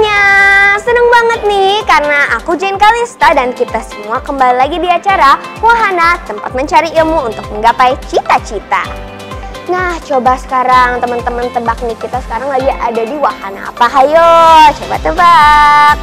semuanya, seneng banget nih karena aku Jane Kalista dan kita semua kembali lagi di acara Wahana, tempat mencari ilmu untuk menggapai cita-cita. Nah, coba sekarang teman-teman tebak nih, kita sekarang lagi ada di wahana apa? Hayo, coba tebak.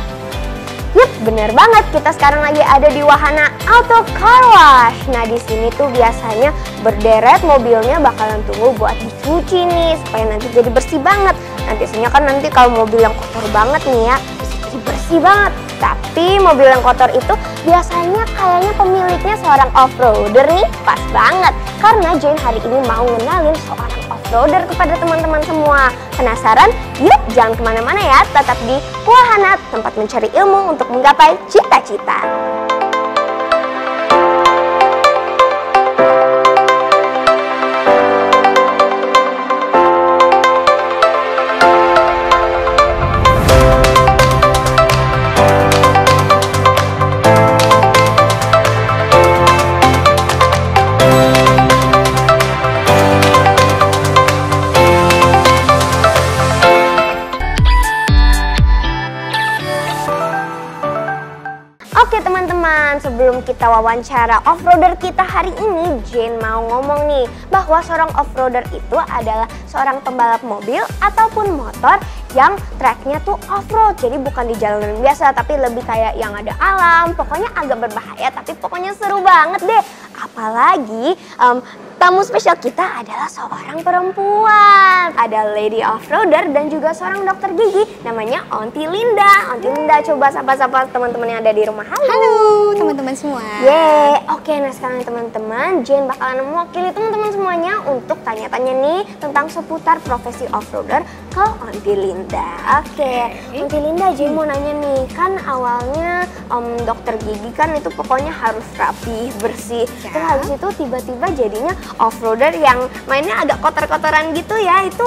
Yup, bener banget, kita sekarang lagi ada di wahana Auto Car Wash. Nah, di sini tuh biasanya berderet mobilnya bakalan tunggu buat dicuci nih, supaya nanti jadi bersih banget. Nah, biasanya kan nanti kalau mobil yang kotor banget nih ya, bisa jadi bersih banget. Tapi mobil yang kotor itu biasanya kayaknya pemiliknya seorang off-roader nih, pas banget. Karena Jane hari ini mau ngenalin seorang off-roader kepada teman-teman semua. Penasaran? Yuk, jangan kemana-mana ya, tetap di Wahana, tempat mencari ilmu untuk menggapai cita-cita. Oke teman-teman, sebelum kita wawancara off-roader kita hari ini, Jane mau ngomong nih bahwa seorang off-roader itu adalah seorang pembalap mobil ataupun motor yang tracknya tuh off-road. Jadi bukan di jalanan biasa, tapi lebih kayak yang ada alam, pokoknya agak berbahaya tapi pokoknya seru banget deh. Apalagi tamu spesial kita adalah seorang perempuan. Ada lady off-roader dan juga seorang dokter gigi namanya Onti Linda. Onti Linda, coba sapa-sapa teman-teman yang ada di rumah. Halo teman-teman semua. Yeay, oke, nah sekarang teman-teman, Jane bakalan mewakili teman-teman semuanya untuk tanya-tanya nih tentang seputar profesi off-roader ke Onti Linda. Oke, Onti Linda, Jane mau nanya nih, kan awalnya dokter gigi kan itu pokoknya harus rapi, bersih. Ya. Terus habis itu tiba-tiba jadinya off-roader yang mainnya agak kotor-kotoran gitu ya. Itu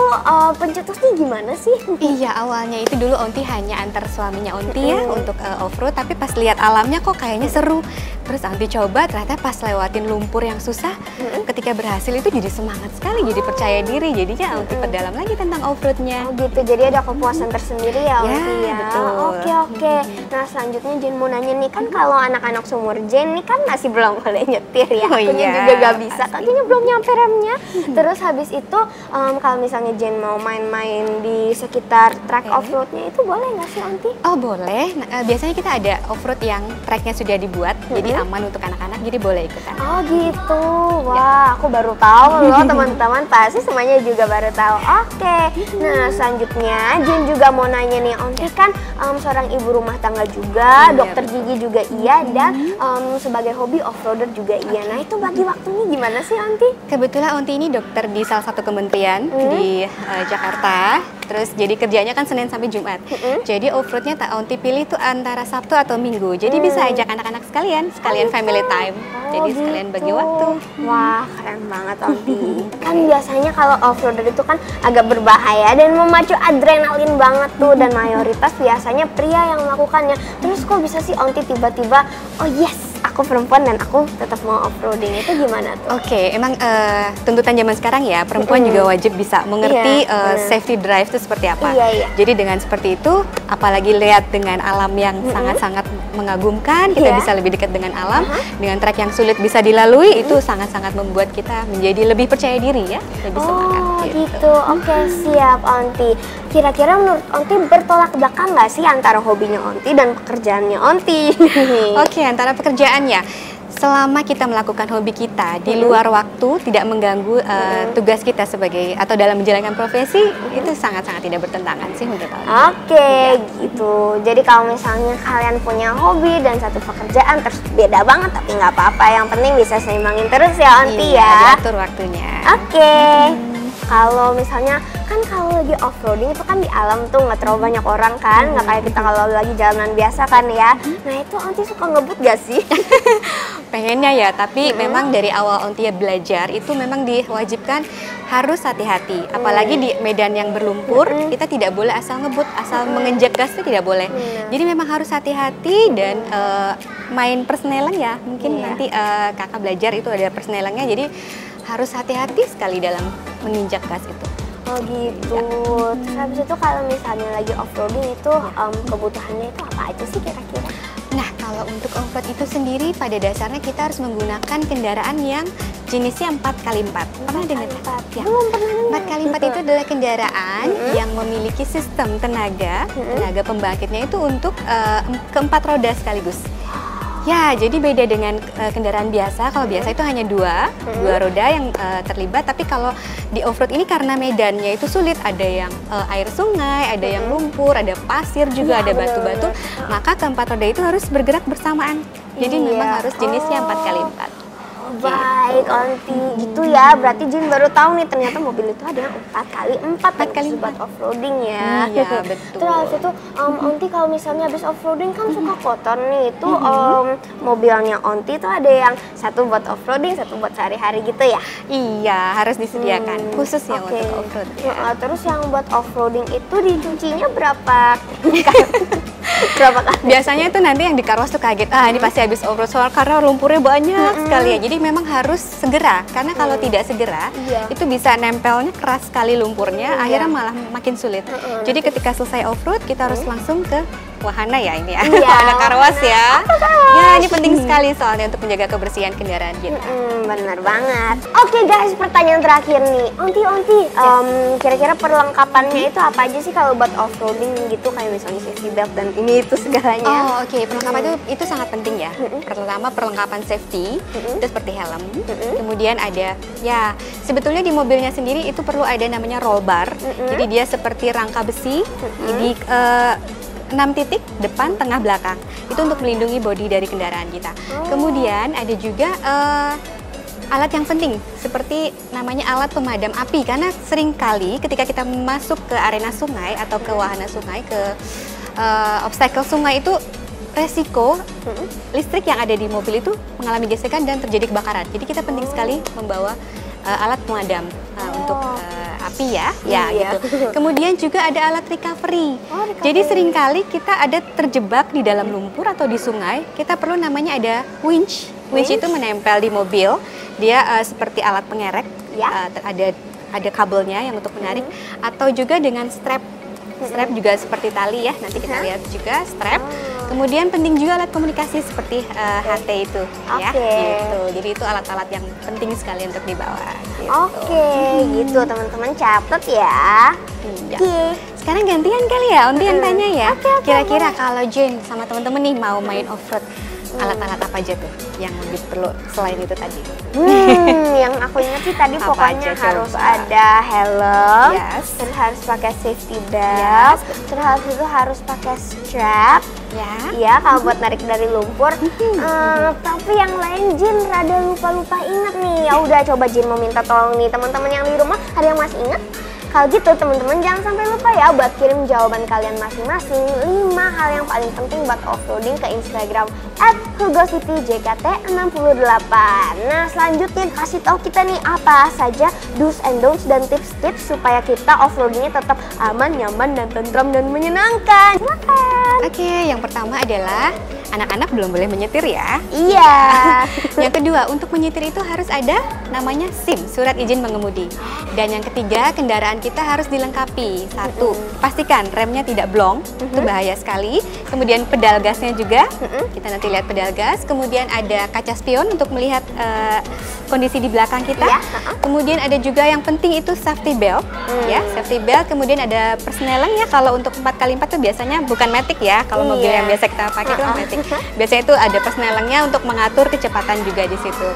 pencetusnya gimana sih? Iya, awalnya itu dulu Onti hanya antar suaminya Onti ya untuk off-road, tapi pas lihat alamnya kok kayaknya seru. Terus Onti coba, ternyata pas lewatin lumpur yang susah, ketika berhasil itu jadi semangat sekali, jadi percaya diri. Jadinya Onti perdalam lagi tentang off-roadnya. Oh gitu, jadi ada kepuasan tersendiri ya Onti ya? Betul. Oke. Nah selanjutnya Jane mau nanya nih, kan kalau anak-anak seumur Jane nih kan masih belum boleh nyetir ya. Akunya juga gak bisa, kakinya belum nyampe remnya. Terus habis itu kalau misalnya Jane mau main-main di sekitar track off-roadnya itu boleh nggak sih Onti? Oh boleh, nah, biasanya kita ada off-road yang tracknya sudah dibuat, jadi aman untuk anak-anak, jadi boleh ikutan. Oh gitu, wah aku baru tahu loh teman-teman, pasti semuanya juga baru tahu. Oke, nah selanjutnya Jane juga mau nanya nih, Onti kan seorang ibu rumah tangga juga, dokter gigi juga iya, dan sebagai hobi off-roader juga iya. Nah itu bagi waktunya gimana sih Onti? Kebetulan Onti ini dokter di salah satu kementerian di Jakarta. Terus jadi kerjanya kan Senin sampai Jumat. Jadi off-roadnya Onti pilih tuh antara Sabtu atau Minggu. Jadi bisa ajak anak-anak sekalian family time. Jadi sekalian bagi waktu. Wah, keren banget Onti. Kan biasanya kalau off-roader itu kan agak berbahaya dan memacu adrenalin banget tuh, dan mayoritas biasanya pria yang melakukannya. Terus kok bisa sih Onti tiba-tiba, oh yes, aku perempuan dan aku tetap mau off-roading, itu gimana tuh? Oke, emang tuntutan zaman sekarang ya, perempuan juga wajib bisa mengerti safety drive itu seperti apa. Jadi dengan seperti itu, apalagi lihat dengan alam yang sangat-sangat mengagumkan, kita bisa lebih dekat dengan alam, dengan trek yang sulit bisa dilalui, itu sangat-sangat membuat kita menjadi lebih percaya diri ya, lebih semangat. Gitu. Oke, siap Onti. Kira-kira menurut Onti bertolak belakang nggak sih antara hobinya Onti dan pekerjaannya Onti? Oke, antara pekerjaannya, selama kita melakukan hobi kita di luar waktu, tidak mengganggu tugas kita sebagai atau dalam menjalankan profesi, itu sangat-sangat tidak bertentangan sih menurut aku. Oke, gitu. Jadi kalau misalnya kalian punya hobi dan satu pekerjaan terus beda banget, tapi nggak apa-apa, yang penting bisa seimbangin terus ya Onti ya. Diatur waktunya. Oke. Kalau misalnya kan kalau lagi off-roading itu kan di alam tuh nggak terlalu banyak orang kan, nggak kayak kita kalau lagi jalanan biasa kan ya. Nah itu Onti suka ngebut gak sih? Pengennya ya, tapi memang dari awal Onti belajar itu memang diwajibkan harus hati-hati. Apalagi di medan yang berlumpur, kita tidak boleh asal ngebut, asal menginjak gas itu tidak boleh. Jadi memang harus hati-hati dan main persneling ya. Mungkin nanti kakak belajar itu ada persnelingnya, jadi harus hati-hati sekali dalam menginjak gas itu. Oh gitu. Terus habis itu kalau misalnya lagi off-roading itu kebutuhannya itu apa aja sih kira-kira? Nah, kalau untuk off-road itu sendiri pada dasarnya kita harus menggunakan kendaraan yang jenisnya 4x4. Pernah dengar? Ya. Belum pernah dengar. 4x4 itu adalah kendaraan yang memiliki sistem tenaga pembangkitnya itu untuk keempat roda sekaligus. Ya, jadi beda dengan kendaraan biasa. Kalau biasa itu hanya dua roda yang terlibat. Tapi kalau di off-road ini karena medannya itu sulit, ada yang air sungai, ada yang lumpur, ada pasir juga, ada batu-batu. Maka keempat roda itu harus bergerak bersamaan. Jadi memang harus jenisnya 4x4. Baik, Onti. Gitu ya, berarti Jin baru tahu nih ternyata mobil itu ada yang 4x4 buat off-roading ya. Iya, betul. Terus itu Onti kalau misalnya habis off-roading kan suka kotor nih. Itu mobilnya Onti itu ada yang satu buat off-roading, satu buat sehari-hari gitu ya? Iya, harus disediakan khusus ya untuk off-road. Ya. Terus yang buat off-roading itu dicucinya berapa berapa kali? Biasanya itu nanti yang di karwas tuh kaget, ini pasti habis off-road soal karena lumpurnya banyak sekali ya. Jadi memang harus segera, karena kalau tidak segera itu bisa nempelnya keras sekali lumpurnya, akhirnya malah makin sulit. Jadi ketika selesai off-road kita harus langsung ke wahana ya ini ya, wahana karwas ya. Ya, ini penting sekali soalnya untuk menjaga kebersihan kendaraan kita. Benar banget. Oke guys, pertanyaan terakhir nih. Onti, kira-kira perlengkapannya itu apa aja sih kalau buat off-roading gitu, kayak misalnya safety belt dan ini itu segalanya? Oke. Perlengkapan itu sangat penting ya. Pertama perlengkapan safety, itu seperti helm. Kemudian ada, ya sebetulnya di mobilnya sendiri itu perlu ada namanya roll bar. Jadi dia seperti rangka besi, jadi 6 titik depan, tengah, belakang. Itu untuk melindungi bodi dari kendaraan kita. Kemudian ada juga alat yang penting seperti namanya alat pemadam api, karena seringkali ketika kita masuk ke arena sungai atau ke wahana sungai, ke obstacle sungai itu resiko listrik yang ada di mobil itu mengalami gesekan dan terjadi kebakaran. Jadi kita penting sekali membawa alat pemadam untuk api ya, gitu. Kemudian juga ada alat recovery. Jadi seringkali kita ada terjebak di dalam lumpur atau di sungai, kita perlu namanya ada winch. Winch itu menempel di mobil, dia seperti alat pengerek, ada kabelnya yang untuk menarik, atau juga dengan strap. Strap juga seperti tali ya, nanti kita lihat juga strap. Kemudian penting juga alat komunikasi seperti HT itu, ya. Gitu. Jadi itu alat-alat yang penting sekali untuk dibawa. Gitu. Gitu teman-teman, catat ya. Sekarang gantian kali ya, Onti yang tanya ya. Kira-kira kalau Jane sama teman-teman nih mau main off-road, alat-alat apa aja tuh yang lebih perlu selain itu tadi? Yang aku ingat sih tadi pokoknya harus ada helm, terus harus pakai safety belt, terus habis itu harus pakai strap, ya kalau buat narik dari lumpur. Tapi yang lain Jin rada lupa ingat nih. Ya udah, coba Jin mau minta tolong nih teman-teman yang di rumah, ada yang masih ingat? Kalau gitu teman-teman jangan sampai lupa ya buat kirim jawaban kalian masing-masing 5 hal yang paling penting buat off-roading ke Instagram @HugoCityJKT68. Nah selanjutnya kasih tahu kita nih apa saja do's and don'ts dan tips-tips supaya kita off-roadingnya tetap aman, nyaman, dan tentram dan menyenangkan. Silakan. Oke, yang pertama adalah anak-anak belum boleh menyetir ya. Iya. Yang kedua, untuk menyetir itu harus ada namanya SIM, surat izin mengemudi. Dan yang ketiga, kendaraan kita harus dilengkapi. Satu, pastikan remnya tidak blong, itu bahaya sekali. Kemudian pedal gasnya juga, kita nanti lihat pedal gas. Kemudian ada kaca spion untuk melihat kondisi di belakang kita. Kemudian ada juga yang penting itu safety belt, ya, safety belt. Kemudian ada persneling ya, kalau untuk 4x4 itu biasanya bukan matic ya, kalau mobil yang biasa kita pakai itu matic. Biasanya itu ada persnelingnya untuk mengatur kecepatan juga di situ.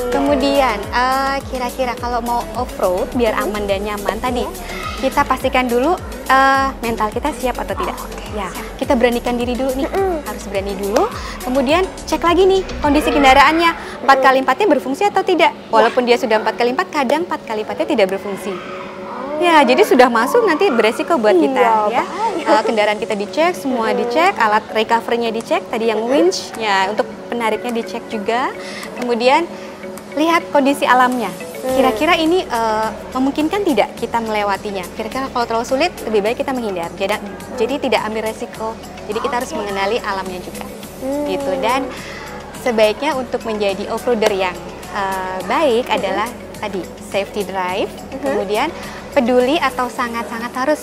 Kemudian kira-kira kalau mau off-road biar aman dan nyaman tadi, kita pastikan dulu mental kita siap atau tidak. Ya, kita beranikan diri dulu nih, harus berani dulu. Kemudian cek lagi nih kondisi kendaraannya, 4x4-nya berfungsi atau tidak. Walaupun dia sudah 4x4, kadang 4x4-nya tidak berfungsi. Ya, jadi sudah masuk nanti beresiko buat kita ya. Kendaraan kita dicek, semua dicek, alat recovery-nya dicek, tadi yang winch ya, untuk penariknya dicek juga. Kemudian lihat kondisi alamnya. Kira-kira ini memungkinkan tidak kita melewatinya? Kira-kira kalau terlalu sulit, lebih baik kita menghindar. Jadi tidak ambil resiko. Jadi kita harus mengenali alamnya juga. Gitu. Dan sebaiknya untuk menjadi off-roader yang baik adalah tadi safety drive, kemudian peduli atau sangat-sangat harus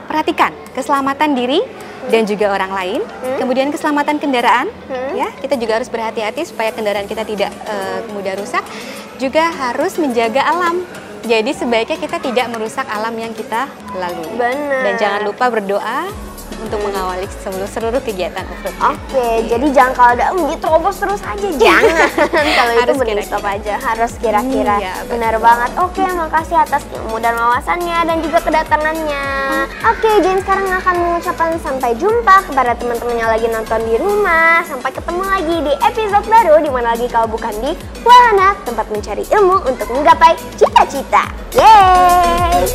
perhatikan keselamatan diri dan juga orang lain. Kemudian keselamatan kendaraan, ya kita juga harus berhati-hati supaya kendaraan kita tidak mudah rusak. Juga harus menjaga alam. Jadi sebaiknya kita tidak merusak alam yang kita lalui. Benar. Dan jangan lupa berdoa untuk mengawali seluruh kegiatan off-road. Oke, jadi jangan kalau ada terobos terus aja, jangan. Kalau itu mending stop aja, harus kira-kira. Benar banget. Oke, makasih atas ilmu dan wawasannya dan juga kedatangannya. Oke, Jen sekarang akan mengucapkan sampai jumpa kepada teman-teman yang lagi nonton di rumah. Sampai ketemu lagi di episode baru di mana lagi kalau bukan di Wahana, tempat mencari ilmu untuk menggapai cita-cita. Yeay!